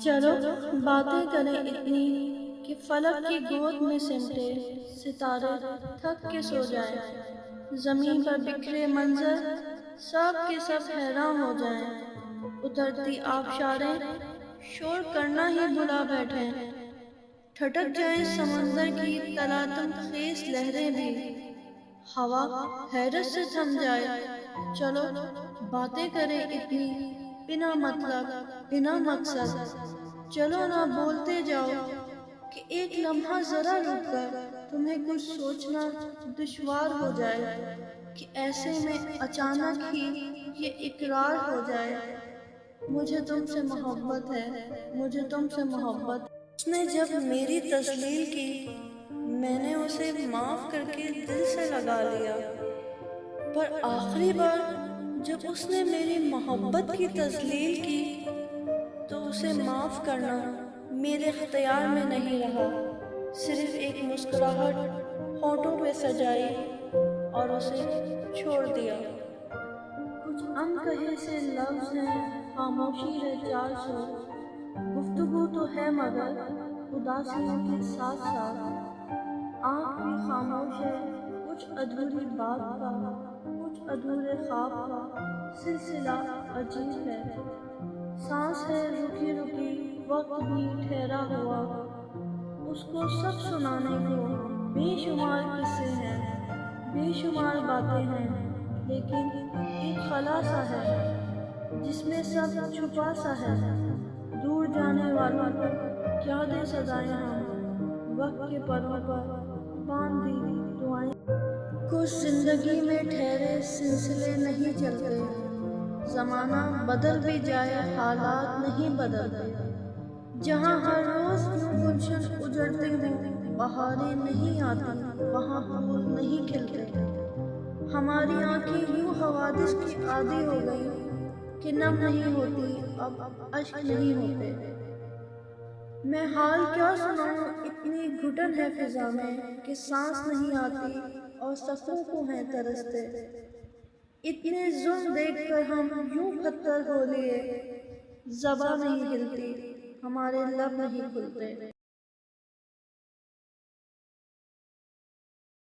چلو باتیں کریں اتنی کہ فلک کی گود میں سمٹے ستارے تھک کے سو جائیں، زمین پر بکھرے منظر سب کے سب حیران ہو جائیں، اترتی آبشاریں شور کرنا ہی بھلا بیٹھیں، ٹھٹک جائیں سمندر کی تلاطم خیز لہریں بھی، ہوا حیرت سے تھم جائے۔ چلو باتیں کریں اتنی بنا مطلب بنا مقصد، چلو نہ بولتے جاؤ کہ ایک لمحہ ذرا رک کر تمہیں کچھ سوچنا دشوار ہو جائے، کہ ایسے میں اچانک ہی یہ اقرار ہو جائے، مجھے تم سے محبت ہے، مجھے تم سے محبت۔ اس نے جب میری تسلیل کی میں نے اسے معاف کر کے دل سے لگا لیا، پر آخری بار جب اس نے میری محبت کی تسلیل کی تو اسے معاف کرنا میرے اختیار میں نہیں رہا، صرف ایک مسکراہٹ ہونٹوں پہ سجائی اور اسے چھوڑ دیا۔ کچھ انکہے سے لفظ ہیں، خاموشی ہے 400، گفتگو تو ہے مگر اداسیوں کے ساتھ ساتھ، آنکھ بھی خاموش ہے کچھ ادھوری بات کا، کچھ ادھورے خواب کا سلسلہ عجیب ہے، سانس ہے رکی رکی وقت بھی ٹھہرا ہوا، اس کو سب سنانے کو بے شمار قصے ہیں، بے شمار باتیں ہیں، لیکن ایک خلا سا ہے جس میں سب چھپا سا ہے، دور جانے والوں کو کیا دے صدائیں ہم، وقت کے پروں پر باندھ دی دعائیں۔ کچھ زندگی میں ٹھہرے سلسلے نہیں چلتے، زمانہ بدل بھی جائے حالات نہیں بدلتے، جہاں ہر روز گلشن اجڑتے ہوں بہاریں نہیں آتی، وہاں پھول نہیں کھلتے، ہماری آنکھیں یوں حوادث کی عادی ہو گئی کہ نم نہیں ہوتی اب اشک نہیں ہوتے۔ میں حال کیا سناؤں، اتنی گھٹن ہے فضا میں کہ سانس نہیں آتی اور صفوں کو ہیں ترستے، اتنے ظلم دیکھ کر ہم یوں پتھر ہو لیے، زباں نہیں ہلتی ہمارے لب نہیں کھلتے۔